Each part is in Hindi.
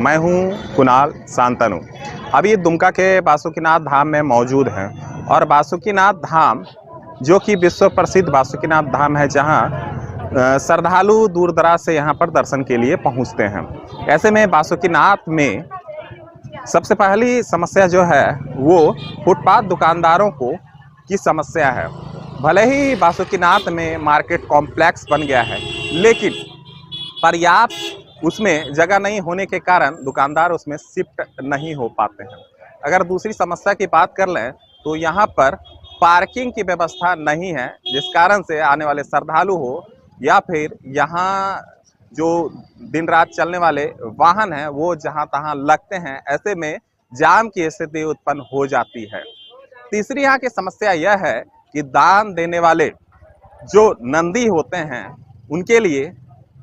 मैं हूं कुणाल शांतनु। अभी दुमका के बासुकीनाथ धाम में मौजूद हैं और बासुकीनाथ धाम जो कि विश्व प्रसिद्ध बासुकीनाथ धाम है, जहां श्रद्धालु दूर दराज से यहां पर दर्शन के लिए पहुंचते हैं। ऐसे में बासुकीनाथ में सबसे पहली समस्या जो है वो फुटपाथ दुकानदारों को की समस्या है। भले ही बासुकीनाथ में मार्केट कॉम्प्लेक्स बन गया है, लेकिन पर्याप्त उसमें जगह नहीं होने के कारण दुकानदार उसमें शिफ्ट नहीं हो पाते हैं। अगर दूसरी समस्या की बात कर लें तो यहाँ पर पार्किंग की व्यवस्था नहीं है, जिस कारण से आने वाले श्रद्धालु हो या फिर यहाँ जो दिन रात चलने वाले वाहन हैं वो जहाँ तहाँ लगते हैं। ऐसे में जाम की स्थिति उत्पन्न हो जाती है। तीसरी यहाँ की समस्या यह है कि दान देने वाले जो नंदी होते हैं उनके लिए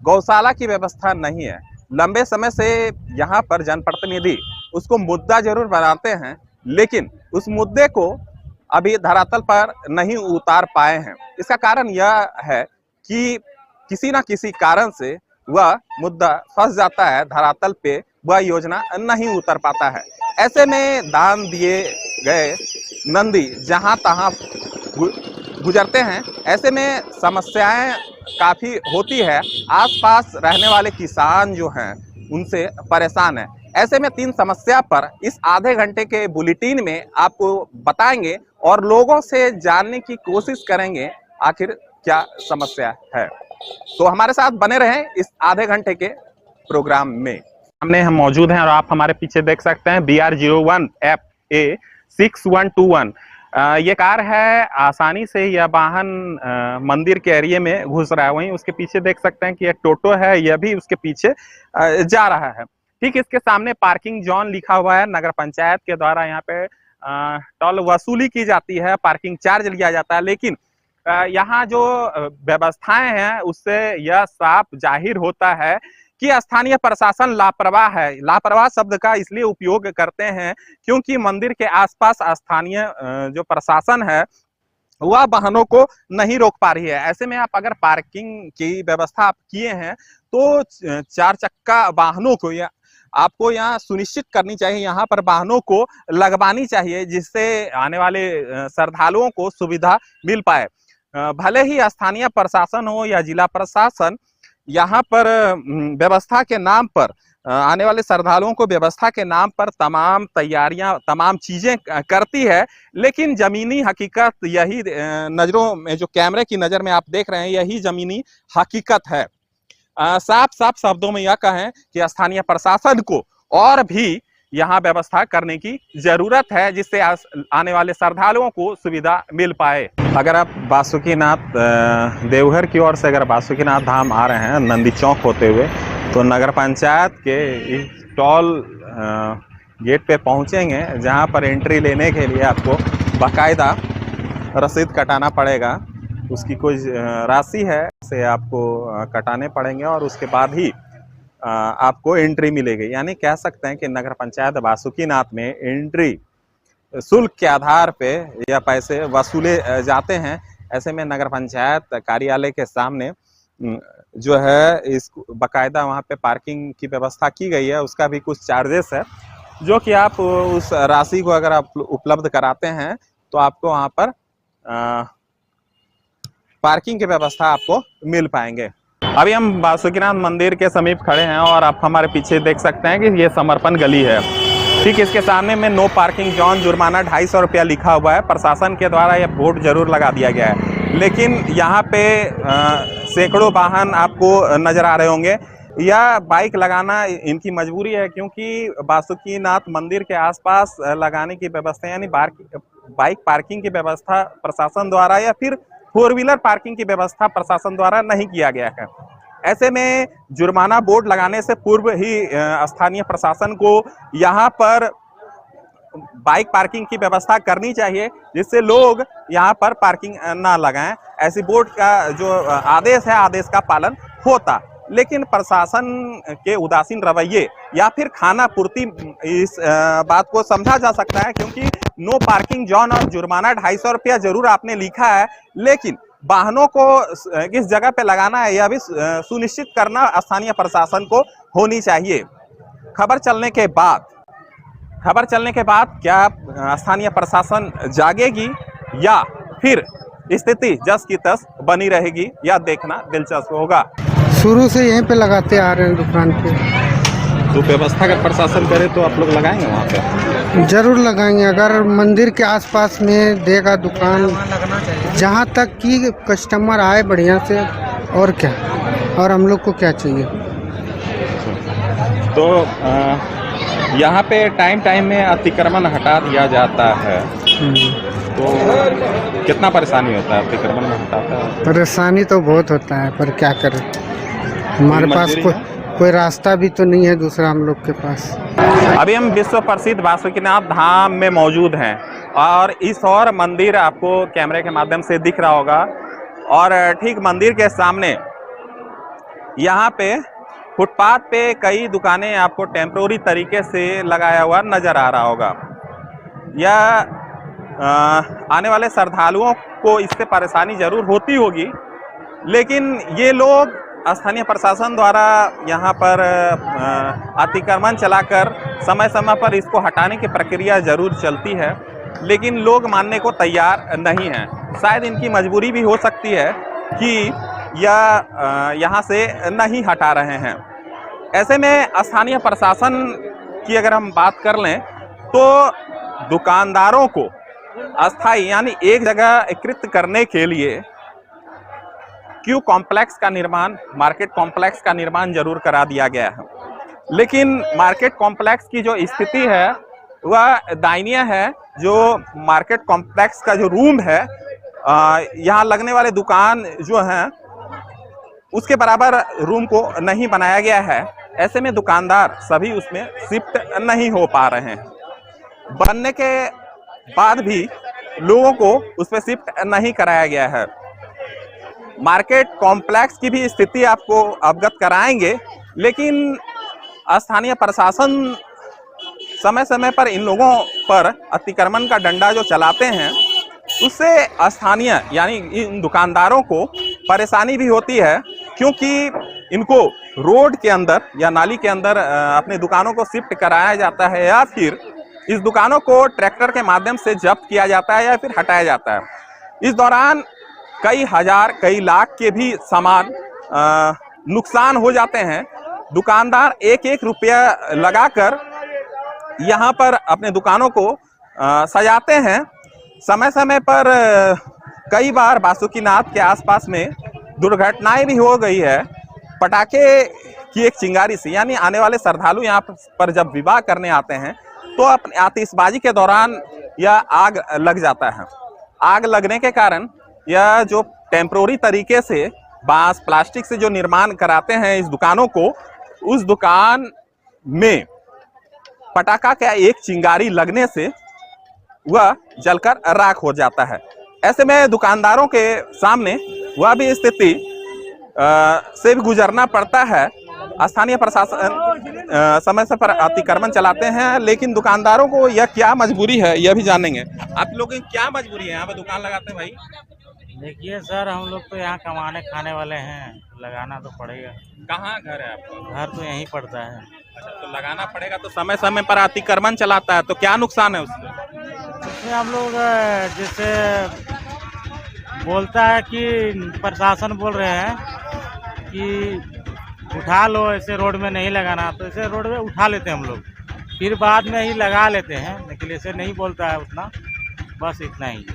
गौशाला की व्यवस्था नहीं है। लंबे समय से यहाँ पर जनप्रतिनिधि उसको मुद्दा जरूर बनाते हैं, लेकिन उस मुद्दे को अभी धरातल पर नहीं उतार पाए हैं। इसका कारण यह है कि किसी ना किसी कारण से वह मुद्दा फंस जाता है धरातल पे, वह योजना नहीं उतर पाता है। ऐसे में दान दिए गए नंदी जहां तहां गुजरते हैं। ऐसे में समस्याएं काफी होती है। आसपास रहने वाले किसान जो हैं उनसे परेशान है। ऐसे में 3 समस्या पर इस आधे घंटे के बुलेटिन में आपको बताएंगे और लोगों से जानने की कोशिश करेंगे आखिर क्या समस्या है। तो हमारे साथ बने रहें इस आधे घंटे के प्रोग्राम में। सामने हम मौजूद हैं और आप हमारे पीछे देख सकते हैं BR01 FA6121। ये कार है। आसानी से यह वाहन मंदिर के एरिया में घुस रहा है। वहीं उसके पीछे देख सकते हैं कि एक टोटो है, यह भी उसके पीछे जा रहा है। ठीक इसके सामने पार्किंग जोन लिखा हुआ है। नगर पंचायत के द्वारा यहाँ पे टोल वसूली की जाती है, पार्किंग चार्ज लिया जाता है, लेकिन यहाँ जो व्यवस्थाएं हैं उससे यह साफ जाहिर होता है कि स्थानीय प्रशासन लापरवाह है। लापरवाह शब्द का इसलिए उपयोग करते हैं क्योंकि मंदिर के आसपास स्थानीय जो प्रशासन है वह वाहनों को नहीं रोक पा रही है। ऐसे में आप अगर पार्किंग की व्यवस्था आप किए हैं तो 4 चक्का वाहनों को या आपको यहाँ सुनिश्चित करनी चाहिए, यहाँ पर वाहनों को लगवानी चाहिए, जिससे आने वाले श्रद्धालुओं को सुविधा मिल पाए। भले ही स्थानीय प्रशासन हो या जिला प्रशासन यहाँ पर व्यवस्था के नाम पर आने वाले श्रद्धालुओं को व्यवस्था के नाम पर तमाम तैयारियां, तमाम चीजें करती है, लेकिन जमीनी हकीकत यही नजरों में, जो कैमरे की नजर में आप देख रहे हैं, यही जमीनी हकीकत है। साफ साफ शब्दों में यह कहें कि स्थानीय प्रशासन को और भी यहाँ व्यवस्था करने की जरूरत है, जिससे आने वाले श्रद्धालुओं को सुविधा मिल पाए। अगर आप बासुकीनाथ देवघर की ओर से अगर बासुकीनाथ धाम आ रहे हैं नंदी चौक होते हुए, तो नगर पंचायत के इस टोल गेट पे पहुंचेंगे, जहां पर एंट्री लेने के लिए आपको बाकायदा रसीद कटाना पड़ेगा। उसकी कोई राशि है से आपको कटाने पड़ेंगे और उसके बाद ही आपको एंट्री मिलेगी। यानी कह सकते हैं कि नगर पंचायत बासुकीनाथ में एंट्री शुल्क के आधार पे या पैसे वसूले जाते हैं। ऐसे में नगर पंचायत कार्यालय के सामने जो है इस बाकायदा वहाँ पे पार्किंग की व्यवस्था की गई है। उसका भी कुछ चार्जेस है, जो कि आप उस राशि को अगर आप उपलब्ध कराते हैं तो आपको वहाँ पर पार्किंग की व्यवस्था आपको मिल पाएंगे। अभी हम बासुकीनाथ मंदिर के समीप खड़े हैं और आप हमारे पीछे देख सकते हैं कि ये समर्पण गली है। ठीक इसके सामने में नो पार्किंग जोन, जुर्माना 250 रुपया लिखा हुआ है। प्रशासन के द्वारा यह बोर्ड जरूर लगा दिया गया है, लेकिन यहाँ पे सैकड़ों वाहन आपको नजर आ रहे होंगे। यह बाइक लगाना इनकी मजबूरी है, क्योंकि बासुकीनाथ मंदिर के आसपास लगाने की व्यवस्था, यानी बाइक पार्किंग की व्यवस्था प्रशासन द्वारा या फिर 4 व्हीलर पार्किंग की व्यवस्था प्रशासन द्वारा नहीं किया गया है। ऐसे में जुर्माना बोर्ड लगाने से पूर्व ही स्थानीय प्रशासन को यहाँ पर बाइक पार्किंग की व्यवस्था करनी चाहिए, जिससे लोग यहाँ पर पार्किंग ना लगाएं। ऐसी बोर्ड का जो आदेश है, आदेश का पालन होता, लेकिन प्रशासन के उदासीन रवैये या फिर खाना पूर्ति इस बात को समझा जा सकता है, क्योंकि नो पार्किंग जोन और जुर्माना 250 रुपया जरूर आपने लिखा है, लेकिन वाहनों को किस जगह पे लगाना है यह भी सुनिश्चित करना स्थानीय प्रशासन को होनी चाहिए। खबर चलने के बाद क्या स्थानीय प्रशासन जागेगी या फिर स्थिति जस की तस बनी रहेगी, यह देखना दिलचस्प होगा। शुरू से यहीं पे लगाते आ रहे हैं दुकान पे। तो व्यवस्था अगर प्रशासन करे तो आप लोग लगाएंगे वहाँ पे? जरूर लगाएंगे। अगर मंदिर के आसपास में देगा दुकान, जहाँ तक कि कस्टमर आए बढ़िया से, और क्या, और हम लोग को क्या चाहिए। तो यहाँ पे टाइम में अतिक्रमण हटा दिया जाता है, तो कितना परेशानी होता है अतिक्रमण में हटाता है? परेशानी तो बहुत होता है, पर क्या करें, हमारे पास कोई रास्ता भी तो नहीं है दूसरा हम लोग के पास। अभी हम विश्व प्रसिद्ध बासुकीनाथ धाम में मौजूद हैं और इस और मंदिर आपको कैमरे के माध्यम से दिख रहा होगा, और ठीक मंदिर के सामने यहाँ पे फुटपाथ पे कई दुकानें आपको टेम्प्रोरी तरीके से लगाया हुआ नजर आ रहा होगा। यह आने वाले श्रद्धालुओं को इससे परेशानी जरूर होती होगी, लेकिन ये लोग स्थानीय प्रशासन द्वारा यहाँ पर अतिक्रमण चलाकर समय समय पर इसको हटाने की प्रक्रिया जरूर चलती है, लेकिन लोग मानने को तैयार नहीं हैं। शायद इनकी मजबूरी भी हो सकती है कि यह यहाँ से नहीं हटा रहे हैं। ऐसे में स्थानीय प्रशासन की अगर हम बात कर लें तो दुकानदारों को अस्थायी यानी एक जगह एकत्रित करने के लिए क्यू कॉम्प्लेक्स का निर्माण, मार्केट कॉम्प्लेक्स का निर्माण जरूर करा दिया गया है, लेकिन मार्केट कॉम्प्लेक्स की जो स्थिति है वह दयनीय है। जो मार्केट कॉम्प्लेक्स का जो रूम है, यहाँ लगने वाले दुकान जो हैं उसके बराबर रूम को नहीं बनाया गया है। ऐसे में दुकानदार सभी उसमें शिफ्ट नहीं हो पा रहे हैं। बनने के बाद भी लोगों को उस पर शिफ्ट नहीं कराया गया है। मार्केट कॉम्प्लेक्स की भी स्थिति आपको अवगत कराएंगे, लेकिन स्थानीय प्रशासन समय समय पर इन लोगों पर अतिक्रमण का डंडा जो चलाते हैं, उससे स्थानीय यानी इन दुकानदारों को परेशानी भी होती है, क्योंकि इनको रोड के अंदर या नाली के अंदर अपने दुकानों को शिफ्ट कराया जाता है, या फिर इस दुकानों को ट्रैक्टर के माध्यम से जब्त किया जाता है या फिर हटाया जाता है। इस दौरान कई हजार कई लाख के भी सामान नुकसान हो जाते हैं। दुकानदार एक एक रुपया लगाकर यहाँ पर अपने दुकानों को सजाते हैं। समय समय पर कई बार बासुकीनाथ के आसपास में दुर्घटनाएं भी हो गई है। पटाखे की एक चिंगारी से, यानी आने वाले श्रद्धालु यहाँ पर जब विवाह करने आते हैं तो अपने आतिशबाजी के दौरान यह आग लग जाता है। आग लगने के कारण यह जो टेम्प्रोरी तरीके से बांस प्लास्टिक से जो निर्माण कराते हैं इस दुकानों को, उस दुकान में पटाखा का एक चिंगारी लगने से वह जलकर राख हो जाता है। ऐसे में दुकानदारों के सामने वह भी स्थिति से भी गुजरना पड़ता है। स्थानीय प्रशासन समय से पर अतिक्रमण चलाते हैं, लेकिन दुकानदारों को यह क्या मजबूरी है यह भी जानेंगे। आप लोगों की क्या मजबूरी है यहाँ पे दुकान लगाते हैं भाई? देखिए सर, हम लोग तो यहाँ कमाने खाने वाले हैं, लगाना तो पड़ेगा। कहाँ घर है आपका? घर तो यहीं पड़ता है। अच्छा, तो लगाना पड़ेगा। तो समय समय पर अतिक्रमण चलाता है तो क्या नुकसान है उससे? उसमें हम लोग जैसे बोलता है कि प्रशासन बोल रहे हैं कि उठा लो, ऐसे रोड में नहीं लगाना, तो ऐसे रोड में उठा लेते हैं हम लोग, फिर बाद में ही लगा लेते हैं, लेकिन ऐसे नहीं बोलता है उतना, बस इतना ही।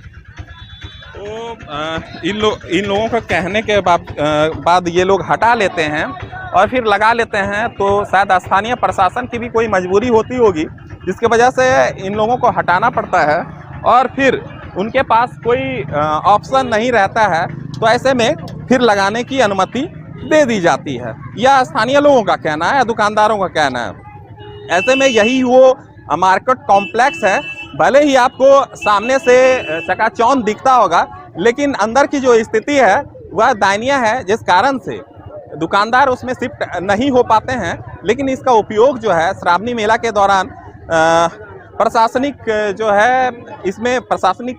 तो इन लोगों का कहने के बाद ये लोग हटा लेते हैं और फिर लगा लेते हैं, तो शायद स्थानीय प्रशासन की भी कोई मजबूरी होती होगी जिसकी वजह से इन लोगों को हटाना पड़ता है, और फिर उनके पास कोई ऑप्शन नहीं रहता है, तो ऐसे में फिर लगाने की अनुमति दे दी जाती है। यह स्थानीय लोगों का कहना है, दुकानदारों का कहना है। ऐसे में यही वो मार्केट कॉम्प्लेक्स है। भले ही आपको सामने से चकाचौंध दिखता होगा, लेकिन अंदर की जो स्थिति है वह दयनीय है, जिस कारण से दुकानदार उसमें शिफ्ट नहीं हो पाते हैं। लेकिन इसका उपयोग जो है श्रावणी मेला के दौरान प्रशासनिक जो है, इसमें प्रशासनिक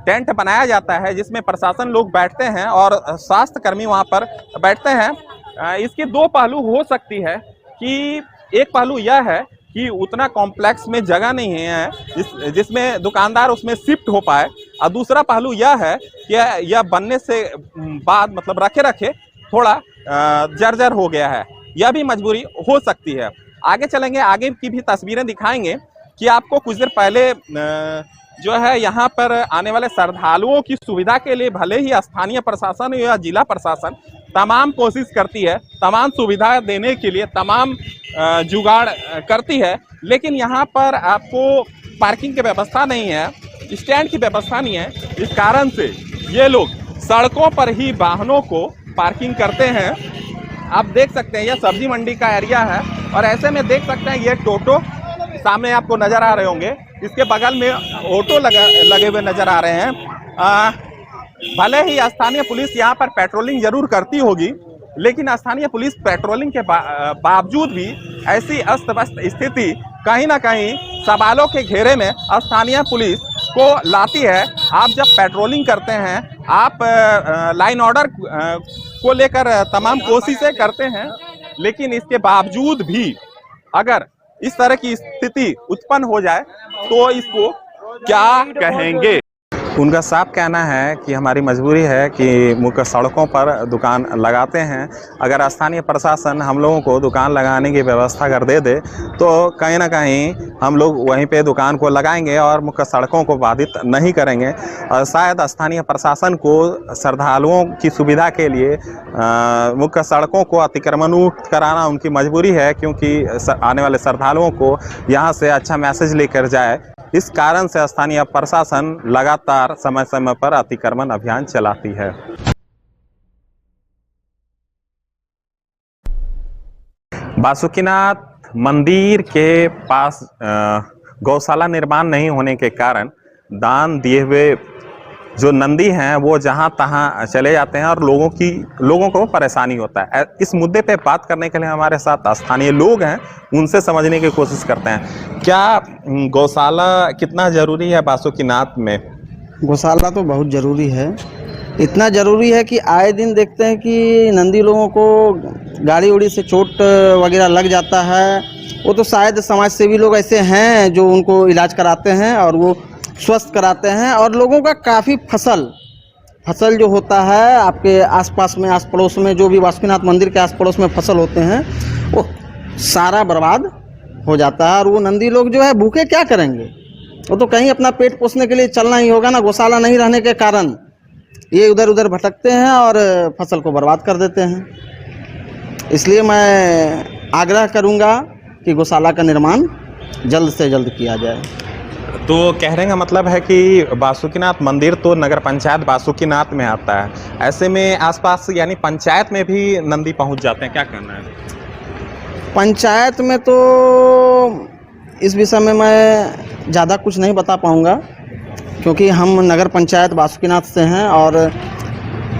टेंट बनाया जाता है, जिसमें प्रशासन लोग बैठते हैं और स्वास्थ्य कर्मी वहां पर बैठते हैं। इसके दो पहलू हो सकती है कि एक पहलू यह है कि उतना कॉम्प्लेक्स में जगह नहीं है जिसमें दुकानदार उसमें शिफ्ट हो पाए, और दूसरा पहलू यह है कि यह बनने से बाद मतलब रखे रखे थोड़ा जर्जर हो गया है। यह भी मजबूरी हो सकती है। आगे चलेंगे, आगे की भी तस्वीरें दिखाएंगे कि आपको कुछ देर पहले जो है यहाँ पर आने वाले श्रद्धालुओं की सुविधा के लिए भले ही स्थानीय प्रशासन या जिला प्रशासन तमाम कोशिश करती है, तमाम सुविधा देने के लिए तमाम जुगाड़ करती है, लेकिन यहाँ पर आपको पार्किंग की व्यवस्था नहीं है, स्टैंड की व्यवस्था नहीं है। इस कारण से ये लोग सड़कों पर ही वाहनों को पार्किंग करते हैं। आप देख सकते हैं यह सब्जी मंडी का एरिया है, और ऐसे में देख सकते हैं ये टोटो सामने आपको नजर आ रहे होंगे, इसके बगल में ऑटो लगे हुए नजर आ रहे हैं। भले ही स्थानीय पुलिस यहाँ पर पेट्रोलिंग जरूर करती होगी, लेकिन स्थानीय पुलिस पेट्रोलिंग के बावजूद भी ऐसी अस्त व्यस्त स्थिति कहीं ना कहीं सवालों के घेरे में स्थानीय पुलिस को लाती है। आप जब पेट्रोलिंग करते हैं, आप लाइन ऑर्डर को लेकर तमाम कोशिशें करते हैं, लेकिन इसके बावजूद भी अगर इस तरह की स्थिति उत्पन्न हो जाए तो इसको क्या कहेंगे। उनका साफ कहना है कि हमारी मजबूरी है कि मुख्य सड़कों पर दुकान लगाते हैं। अगर स्थानीय प्रशासन हम लोगों को दुकान लगाने की व्यवस्था कर दे तो कहीं ना कहीं हम लोग वहीं पे दुकान को लगाएंगे और मुख्य सड़कों को बाधित नहीं करेंगे। और शायद स्थानीय प्रशासन को श्रद्धालुओं की सुविधा के लिए मुख्य सड़कों को अतिक्रमण मुक्त कराना उनकी मजबूरी है, क्योंकि आने वाले श्रद्धालुओं को यहाँ से अच्छा मैसेज लेकर जाए। इस कारण से स्थानीय प्रशासन लगातार समय समय पर अतिक्रमण अभियान चलाती है। बासुकीनाथ मंदिर के पास गौशाला निर्माण नहीं होने के कारण दान दिए हुए जो नंदी हैं वो जहां तहां चले जाते हैं और लोगों को परेशानी होता है। इस मुद्दे पे बात करने के लिए हमारे साथ स्थानीय लोग हैं, उनसे समझने की कोशिश करते हैं। क्या गौशाला कितना जरूरी है बासुकीनाथ में? गौशाला तो बहुत ज़रूरी है, इतना ज़रूरी है कि आए दिन देखते हैं कि नंदी लोगों को गाड़ी उड़ी से चोट वगैरह लग जाता है। वो तो शायद समाज सेवी लोग ऐसे हैं जो उनको इलाज कराते हैं और वो स्वस्थ कराते हैं, और लोगों का काफ़ी फसल जो होता है आपके आसपास में, आस पड़ोस में, जो भी बासुकीनाथ मंदिर के आस पड़ोस में फसल होते हैं वो सारा बर्बाद हो जाता है। और वो नंदी लोग जो है भूखे क्या करेंगे, वो तो कहीं अपना पेट पोसने के लिए चलना ही होगा ना। गौशाला नहीं रहने के कारण ये उधर उधर भटकते हैं और फसल को बर्बाद कर देते हैं। इसलिए मैं आग्रह करूंगा कि गौशाला का निर्माण जल्द से जल्द किया जाए। तो कहने का मतलब है कि बासुकीनाथ मंदिर तो नगर पंचायत बासुकीनाथ में आता है, ऐसे में आसपास यानी पंचायत में भी नंदी पहुंच जाते हैं, क्या करना है? पंचायत में तो इस विषय में मैं ज़्यादा कुछ नहीं बता पाऊंगा, क्योंकि हम नगर पंचायत बासुकीनाथ से हैं और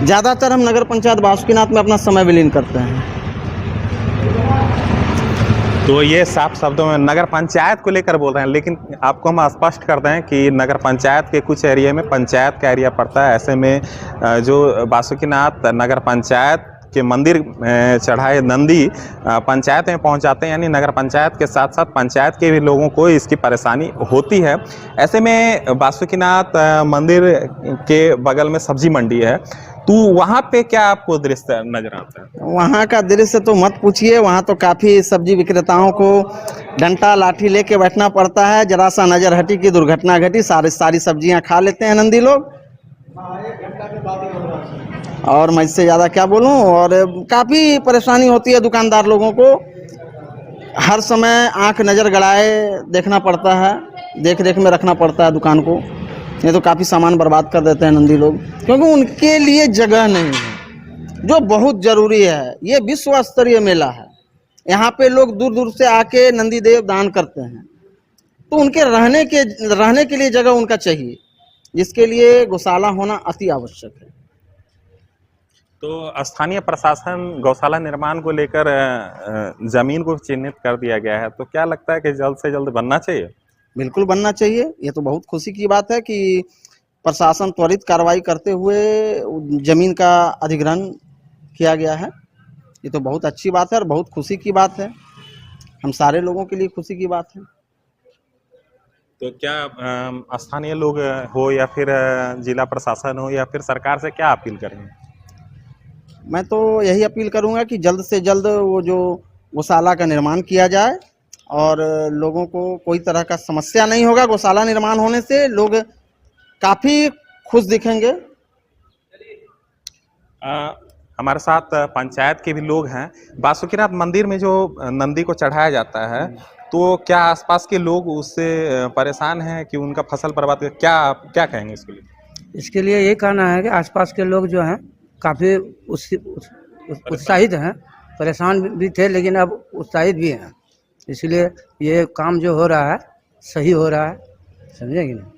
ज़्यादातर हम नगर पंचायत बासुकीनाथ में अपना समय विलीन करते हैं। तो ये साफ शब्दों में नगर पंचायत को लेकर बोल रहे हैं, लेकिन आपको हम स्पष्ट कर दें कि नगर पंचायत के कुछ एरिया में पंचायत का एरिया पड़ता है। ऐसे में जो बासुकीनाथ नगर पंचायत के मंदिर चढ़ाए नंदी पंचायत में पहुंच जाते हैं, यानी नगर पंचायत के साथ साथ पंचायत के भी लोगों को इसकी परेशानी होती है। ऐसे में बासुकीनाथ मंदिर के बगल में सब्जी मंडी है, तो वहाँ पे क्या आपको दृश्य नजर आता है? वहाँ का दृश्य तो मत पूछिए, वहाँ तो काफ़ी सब्जी विक्रेताओं को डंडा लाठी लेके बैठना पड़ता है। जरा सा नज़र हटी कि दुर्घटना घटी, सारी सब्जियाँ खा लेते हैं नंदी लोग, और मैं इससे ज़्यादा क्या बोलूँ। और काफ़ी परेशानी होती है दुकानदार लोगों को, हर समय आंख नज़र गड़ाए देखना पड़ता है, देख रेख में रखना पड़ता है दुकान को, नहीं तो काफ़ी सामान बर्बाद कर देते हैं नंदी लोग, क्योंकि उनके लिए जगह नहीं है, जो बहुत ज़रूरी है। ये विश्व स्तरीय मेला है, यहाँ पे लोग दूर दूर से आके नंदी देव दान करते हैं, तो उनके रहने के लिए जगह उनका चाहिए, जिसके लिए गौशाला होना अति आवश्यक है। तो स्थानीय प्रशासन गौशाला निर्माण को लेकर जमीन को चिन्हित कर दिया गया है, तो क्या लगता है कि जल्द से जल्द बनना चाहिए? बिल्कुल बनना चाहिए। ये तो बहुत खुशी की बात है कि प्रशासन त्वरित कार्रवाई करते हुए जमीन का अधिग्रहण किया गया है। ये तो बहुत अच्छी बात है और बहुत खुशी की बात है, हम सारे लोगों के लिए खुशी की बात है। तो क्या स्थानीय लोग हो या फिर जिला प्रशासन हो या फिर सरकार से क्या अपील करेंगे? मैं तो यही अपील करूंगा कि जल्द से जल्द वो जो गौशाला का निर्माण किया जाए और लोगों को कोई तरह का समस्या नहीं होगा। गौशाला निर्माण होने से लोग काफ़ी खुश दिखेंगे। हमारे साथ पंचायत के भी लोग हैं। बासुकीनाथ मंदिर में जो नंदी को चढ़ाया जाता है, तो क्या आसपास के लोग उससे परेशान हैं कि उनका फसल बर्बाद क्या क्या कहेंगे इसके लिए? इसके लिए ये कहना है कि आसपास के लोग जो हैं काफ़ी उत्साहित हैं, परेशान भी थे लेकिन अब उत्साहित भी हैं। इसलिए ये काम जो हो रहा है सही हो रहा है, समझे कि नहीं?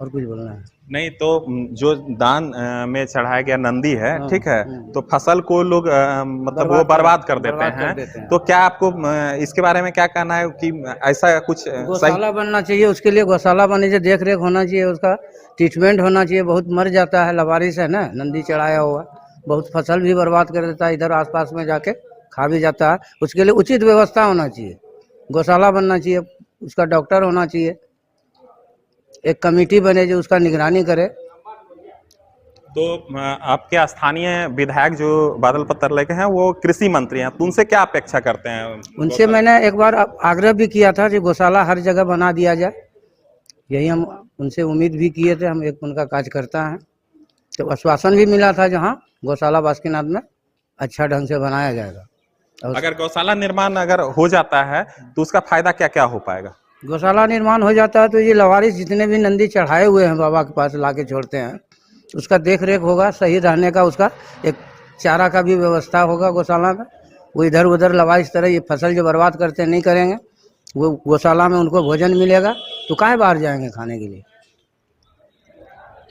और कुछ बोलना है? नहीं, तो जो दान में चढ़ाया गया नंदी है, ठीक है, तो फसल को लोग मतलब वो बर्बाद कर देते हैं। तो क्या आपको इसके बारे में क्या कहना है कि ऐसा कुछ गौशाला बनना चाहिए, उसके लिए गौशाला बनने से देख रेख होना चाहिए, उसका ट्रीटमेंट होना चाहिए। बहुत मर जाता है लवारिस है ना, नंदी चढ़ाया हुआ, बहुत फसल भी बर्बाद कर देता है, इधर आसपास में जाके खा भी जाता है। उसके लिए उचित व्यवस्था होना चाहिए, गौशाला बनना चाहिए, उसका डॉक्टर होना चाहिए, एक कमेटी बने जो उसका निगरानी करे। तो आपके स्थानीय विधायक जो बादल पत्र लेके हैं वो कृषि मंत्री हैं, तो उनसे क्या अपेक्षा करते हैं? उनसे मैंने एक बार आग्रह भी किया था कि गौशाला हर जगह बना दिया जाए, यही हम उनसे उम्मीद भी किए थे। हम एक उनका कार्यकर्ता हैं, तो आश्वासन भी मिला था जहाँ गौशाला बासुकीनाथ में अच्छा ढंग से बनाया जाएगा। अगर गौशाला निर्माण अगर हो जाता है तो उसका फायदा क्या क्या हो पाएगा? गौशाला निर्माण हो जाता है तो ये लवारिस जितने भी नंदी चढ़ाए हुए हैं बाबा के पास लाके छोड़ते हैं, उसका देख रेख होगा, सही रहने का, उसका एक चारा का भी व्यवस्था होगा गौशाला में। वो इधर उधर लवारिस तरह ये फसल जो बर्बाद करते नहीं करेंगे, वो गौशाला में उनको भोजन मिलेगा, तो काहे बाहर जाएंगे खाने के लिए।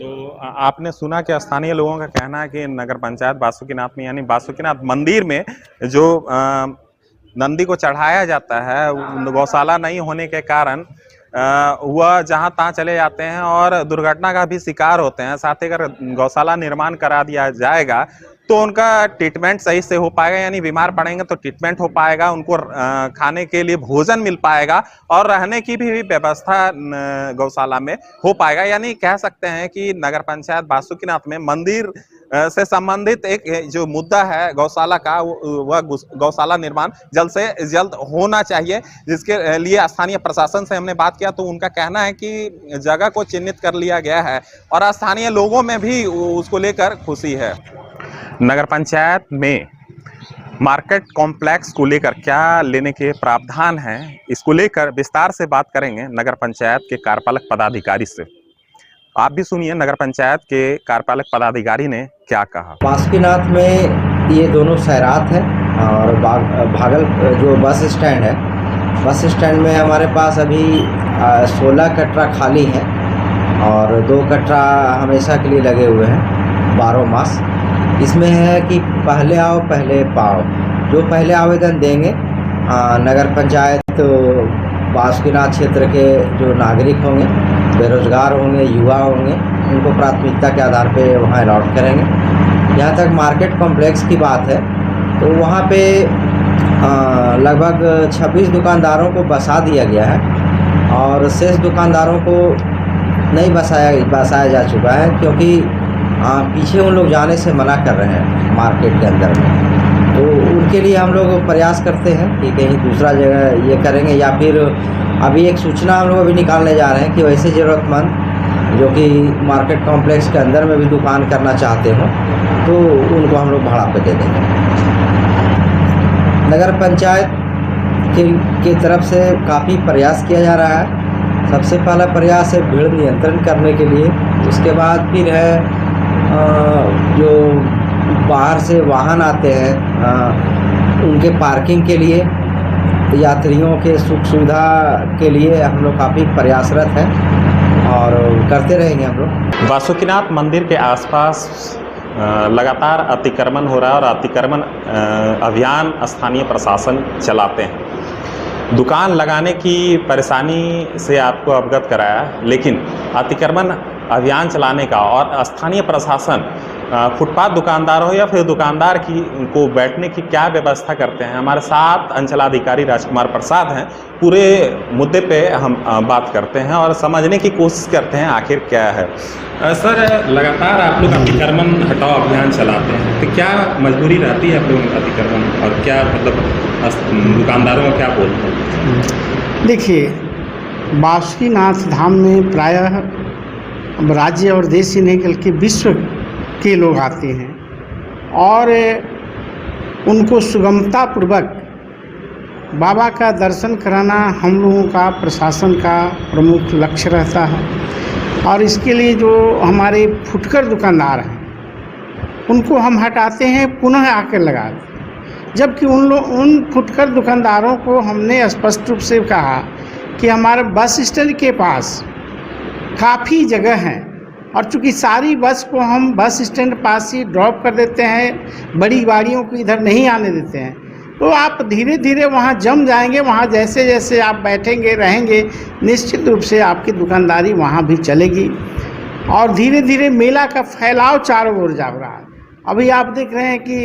तो आपने सुना कि स्थानीय लोगों का कहना है कि नगर पंचायत बासुकीनाथ में यानी बासुकीनाथ मंदिर में जो नंदी को चढ़ाया जाता है, गौशाला नहीं होने के कारण वह जहां तहां चले जाते हैं और दुर्घटना का भी शिकार होते हैं। साथ ही अगर गौशाला निर्माण करा दिया जाएगा तो उनका ट्रीटमेंट सही से हो पाएगा, यानी बीमार पड़ेंगे तो ट्रीटमेंट हो पाएगा, उनको खाने के लिए भोजन मिल पाएगा और रहने की भी व्यवस्था गौशाला में हो पाएगा। यानी कह सकते हैं कि नगर पंचायत बासुकीनाथ में मंदिर से संबंधित एक जो मुद्दा है गौशाला का, वह गौशाला निर्माण जल्द से जल्द होना चाहिए, जिसके लिए स्थानीय प्रशासन से हमने बात किया तो उनका कहना है कि जगह को चिन्हित कर लिया गया है और स्थानीय लोगों में भी उसको लेकर खुशी है। नगर पंचायत में मार्केट कॉम्प्लेक्स को लेकर क्या लेने के प्रावधान हैं, इसको लेकर विस्तार से बात करेंगे नगर पंचायत के कार्यपालक पदाधिकारी से। आप भी सुनिए नगर पंचायत के कार्यपालक पदाधिकारी ने क्या कहा। बासुकीनाथ में ये दोनों सैरात है और भागल जो बस स्टैंड है, बस स्टैंड में हमारे पास अभी 16 कटरा खाली हैं और 2 कटरा हमेशा के लिए लगे हुए हैं 12 मास। इसमें है कि पहले आओ पहले पाओ। जो पहले आवेदन देंगे नगर पंचायत बासुकीनाथ क्षेत्र के जो नागरिक होंगे, बेरोजगार होंगे, युवा होंगे, उनको प्राथमिकता के आधार पे वहाँ अलॉट करेंगे। जहाँ तक मार्केट कॉम्प्लेक्स की बात है तो वहाँ पे लगभग 26 दुकानदारों को बसा दिया गया है और शेष दुकानदारों को नहीं बसाया जा चुका है, क्योंकि पीछे उन लोग जाने से मना कर रहे हैं मार्केट के अंदर में। तो उनके लिए हम लोग प्रयास करते हैं कि कहीं दूसरा जगह ये करेंगे, या फिर अभी एक सूचना हम लोग अभी निकालने जा रहे हैं कि वैसे ज़रूरतमंद जो कि मार्केट कॉम्प्लेक्स के अंदर में भी दुकान करना चाहते हो तो उनको हम लोग भाड़ा पे दे देंगे। नगर पंचायत की तरफ से काफ़ी प्रयास किया जा रहा है। सबसे पहला प्रयास है भीड़ नियंत्रण करने के लिए, उसके बाद फिर है जो बाहर से वाहन आते हैं उनके पार्किंग के लिए, यात्रियों के सुख सुविधा के लिए हम लोग काफ़ी प्रयासरत हैं और करते रहेंगे हम लोग। बासुकीनाथ मंदिर के आसपास लगातार अतिक्रमण हो रहा है और अतिक्रमण अभियान स्थानीय प्रशासन चलाते हैं। दुकान लगाने की परेशानी से आपको अवगत कराया, लेकिन अतिक्रमण अभियान चलाने का और स्थानीय प्रशासन फुटपाथ दुकानदार हो या फिर दुकानदार की को बैठने की क्या व्यवस्था करते हैं। हमारे साथ अंचलाधिकारी राजकुमार प्रसाद हैं। पूरे मुद्दे पे हम बात करते हैं और समझने की कोशिश करते हैं आखिर क्या है। सर, लगातार आप लोग अतिक्रमण हटाओ अभियान चलाते हैं, तो क्या मजबूरी रहती है आप लोगों की अतिक्रमण, और क्या मतलब दुकानदारों को क्या बोलते हैं? देखिए, बासुकीनाथ धाम में प्रायः अब राज्य और देश ही नहीं बल्कि विश्व के लोग आते हैं और उनको सुगमता पूर्वक बाबा का दर्शन कराना हम लोगों का प्रशासन का प्रमुख लक्ष्य रहता है। और इसके लिए जो हमारे फुटकर दुकानदार हैं उनको हम हटाते हैं, पुनः आकर लगाते हैं। जबकि उन फुटकर दुकानदारों को हमने स्पष्ट रूप से कहा कि हमारे बस स्टैंड के पास काफ़ी जगह है और चूँकि सारी बस को हम बस स्टैंड पास ही ड्रॉप कर देते हैं, बड़ी गाड़ियों को इधर नहीं आने देते हैं, तो आप धीरे धीरे वहाँ जम जाएंगे। वहाँ जैसे जैसे आप बैठेंगे रहेंगे, निश्चित रूप से आपकी दुकानदारी वहाँ भी चलेगी और धीरे धीरे मेला का फैलाव चारों ओर जा रहा है। अभी आप देख रहे हैं कि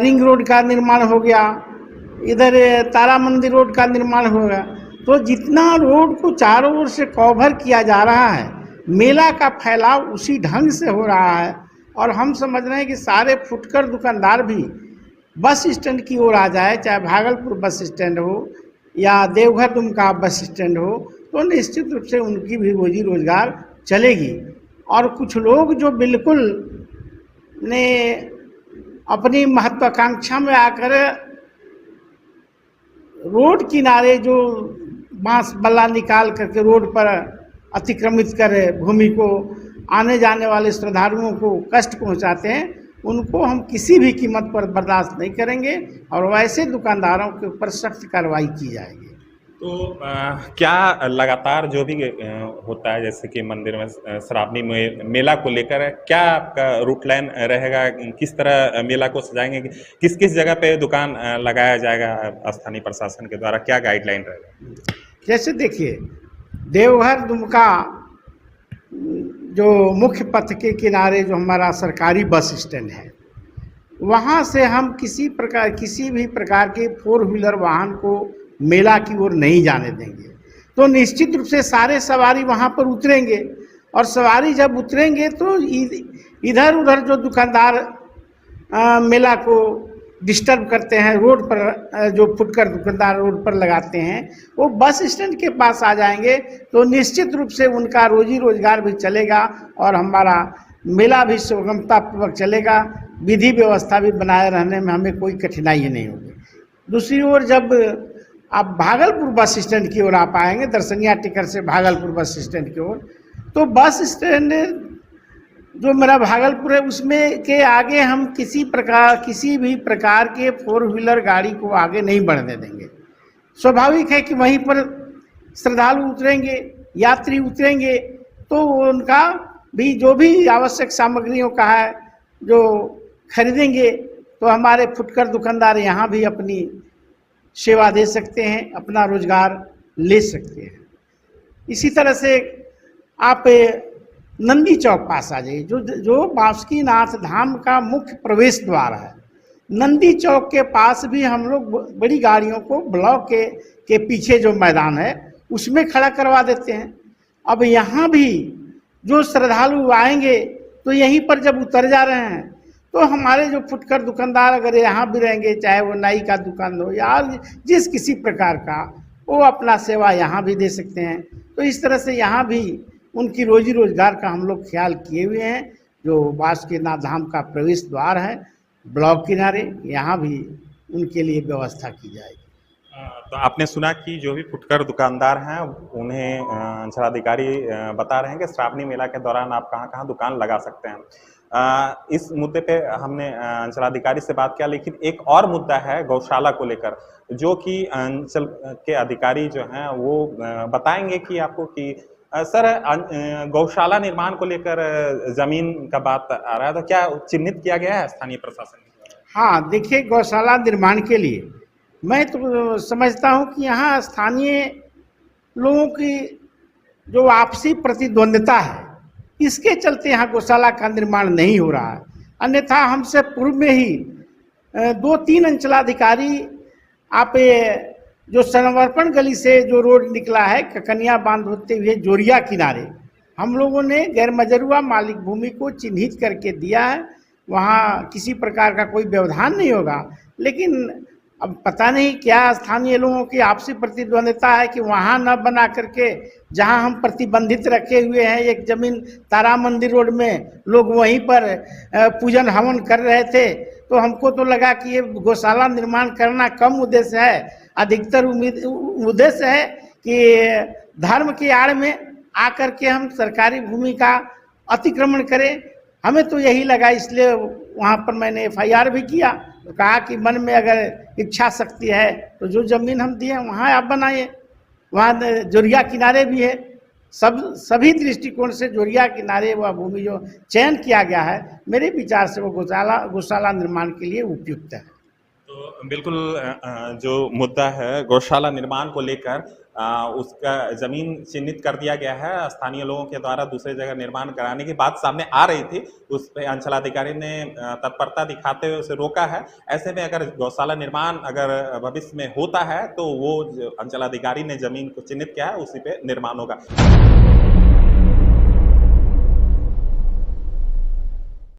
रिंग रोड का निर्माण हो गया, इधर तारा मंदिर रोड का निर्माण हो गया, तो जितना रोड को चारों ओर से कवर किया जा रहा है, मेला का फैलाव उसी ढंग से हो रहा है। और हम समझ रहे हैं कि सारे फुटकर दुकानदार भी बस स्टैंड की ओर आ जाए, चाहे भागलपुर बस स्टैंड हो या देवघर दुमका बस स्टैंड हो, तो निश्चित रूप से उनकी भी रोजी रोजगार चलेगी। और कुछ लोग जो बिल्कुल ने अपनी महत्वाकांक्षा में आकर रोड किनारे जो बांस बल्ला निकाल करके रोड पर अतिक्रमित कर भूमि को आने जाने वाले श्रद्धालुओं को कष्ट पहुंचाते हैं, उनको हम किसी भी कीमत पर बर्दाश्त नहीं करेंगे और वैसे दुकानदारों के ऊपर सख्त कार्रवाई की जाएगी। तो क्या लगातार जो भी होता है, जैसे कि मंदिर में श्रावणी मेला को लेकर क्या आपका रूट लाइन रहेगा, किस तरह मेला को सजाएंगे, किस किस जगह पे दुकान लगाया जाएगा स्थानीय प्रशासन के द्वारा, क्या गाइडलाइन रहेगा? जैसे देखिए, देवघर दुमका जो मुख्य पथ के किनारे जो हमारा सरकारी बस स्टैंड है, वहाँ से हम किसी भी प्रकार के 4 व्हीलर वाहन को मेला की ओर नहीं जाने देंगे। तो निश्चित रूप से सारे सवारी वहाँ पर उतरेंगे और सवारी जब उतरेंगे तो इधर उधर जो दुकानदार मेला को डिस्टर्ब करते हैं, रोड पर जो फुटकर दुकानदार रोड पर लगाते हैं, वो बस स्टैंड के पास आ जाएंगे तो निश्चित रूप से उनका रोजी रोजगार भी चलेगा और हमारा मेला भी सुगमतापूर्वक चलेगा। विधि व्यवस्था भी बनाए रहने में हमें कोई कठिनाई नहीं होगी। दूसरी ओर जब आप भागलपुर बस स्टैंड की ओर आप आएंगे, दर्शनिया टिकर से भागलपुर बस स्टैंड की ओर, तो बस स्टैंड जो मेरा भागलपुर है उसमें के आगे हम किसी भी प्रकार के 4 व्हीलर गाड़ी को आगे नहीं बढ़ने देंगे। स्वाभाविक है कि वहीं पर श्रद्धालु उतरेंगे, यात्री उतरेंगे, तो उनका भी जो भी आवश्यक सामग्रियों का है जो खरीदेंगे, तो हमारे फुटकर दुकानदार यहाँ भी अपनी सेवा दे सकते हैं, अपना रोजगार ले सकते हैं। इसी तरह से आप नंदी चौक पास आ जाइए, जो बासुकीनाथ धाम का मुख्य प्रवेश द्वार है। नंदी चौक के पास भी हम लोग बड़ी गाड़ियों को ब्लॉक के पीछे जो मैदान है उसमें खड़ा करवा देते हैं। अब यहाँ भी जो श्रद्धालु आएंगे तो यहीं पर जब उतर जा रहे हैं तो हमारे जो फुटकर दुकानदार अगर यहाँ भी रहेंगे, चाहे वो नाई का दुकान हो या जिस किसी प्रकार का, वो अपना सेवा यहाँ भी दे सकते हैं। तो इस तरह से यहाँ भी उनकी रोजी रोजगार का हम लोग ख्याल किए हुए हैं। जो बासुकीनाथ धाम का प्रवेश द्वार है ब्लॉक किनारे, यहाँ भी उनके लिए व्यवस्था की जाएगी। तो आपने सुना कि जो भी फुटकर दुकानदार हैं उन्हें अंचलाधिकारी बता रहे हैं कि श्रावणी मेला के दौरान आप कहां कहां दुकान लगा सकते हैं। इस मुद्दे पे हमने अंचलाधिकारी से बात किया, लेकिन एक और मुद्दा है गौशाला को लेकर, जो कि अंचल के अधिकारी जो हैं वो बताएंगे कि आपको कि सर गौशाला निर्माण को लेकर जमीन का बात आ रहा है, तो क्या चिन्हित किया गया है स्थानीय प्रशासन ने? हाँ, देखिए, गौशाला निर्माण के लिए मैं तो समझता हूँ कि यहाँ स्थानीय लोगों की जो आपसी प्रतिद्वंद्विता है, इसके चलते यहाँ गौशाला का निर्माण नहीं हो रहा है। अन्यथा हमसे पूर्व में ही 2-3 अंचलाधिकारी आप जो समर्पण गली से जो रोड निकला है ककनिया बांध होते हुए जोरिया किनारे, हम लोगों ने गैर मजरूआ मालिक भूमि को चिन्हित करके दिया है। वहाँ किसी प्रकार का कोई व्यवधान नहीं होगा, लेकिन अब पता नहीं क्या स्थानीय लोगों की आपसी प्रतिद्वंदिता है कि वहाँ न बना करके जहाँ हम प्रतिबंधित रखे हुए हैं एक जमीन तारा मंदिर रोड में, लोग वहीं पर पूजन हवन कर रहे थे। तो हमको तो लगा कि ये गौशाला निर्माण करना कम उद्देश्य है, अधिकतर उद्देश्य है कि धर्म की आड़ में आकर के हम सरकारी भूमि का अतिक्रमण करें। हमें तो यही लगा, इसलिए वहाँ पर मैंने FIR भी किया। तो कहा कि मन में अगर इच्छा शक्ति है तो जो जमीन हम दिए वहाँ आप बनाइए। वहाँ जोरिया किनारे भी है, सभी दृष्टिकोण से जोरिया किनारे वह भूमि जो चयन किया गया है, मेरे विचार से वो गौशाला निर्माण के लिए उपयुक्त है। तो बिल्कुल जो मुद्दा है गौशाला निर्माण को लेकर उसका जमीन चिन्हित कर दिया गया है। स्थानीय लोगों के द्वारा दूसरे जगह निर्माण कराने की बात सामने आ रही थी, उस पे अंचलाधिकारी ने तत्परता दिखाते हुए उसे रोका है। ऐसे में अगर गौशाला निर्माण अगर भविष्य में होता है तो वो जो अंचलाधिकारी ने जमीन को चिन्हित किया है उसी पे निर्माण होगा।